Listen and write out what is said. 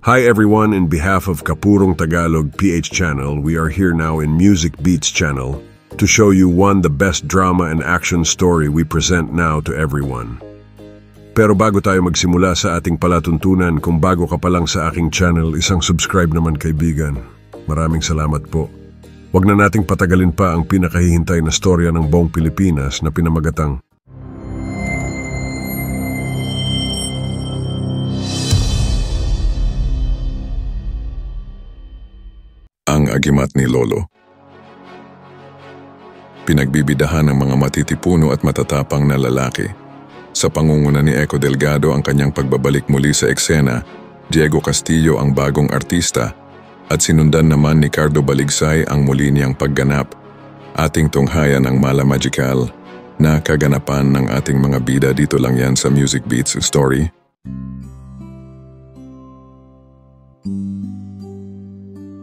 Hi everyone, in behalf of Kapurong Tagalog PH channel, we are here now in Music Beats channel to show you the best drama and action story we present now to everyone. Pero bago tayo magsimula sa ating palatuntunan, kung bago ka pa lang sa aking channel, isang subscribe naman kaibigan. Maraming salamat po. Huwag na nating patagalin pa ang pinakahihintay na storya ng buong Pilipinas na pinamagatang Ang Agimat ni Lolo. Pinagbibidahan ng mga matitipuno at matatapang na lalaki. Sa pangunguna ni Eco Delgado ang kanyang pagbabalik muli sa eksena, Diego Castillo ang bagong artista, at sinundan naman ni Cardo Baligsay ang muli niyang pagganap. Ating tunghayan ang Mala Magical na kaganapan ng ating mga bida dito lang yan sa Music Beats Story.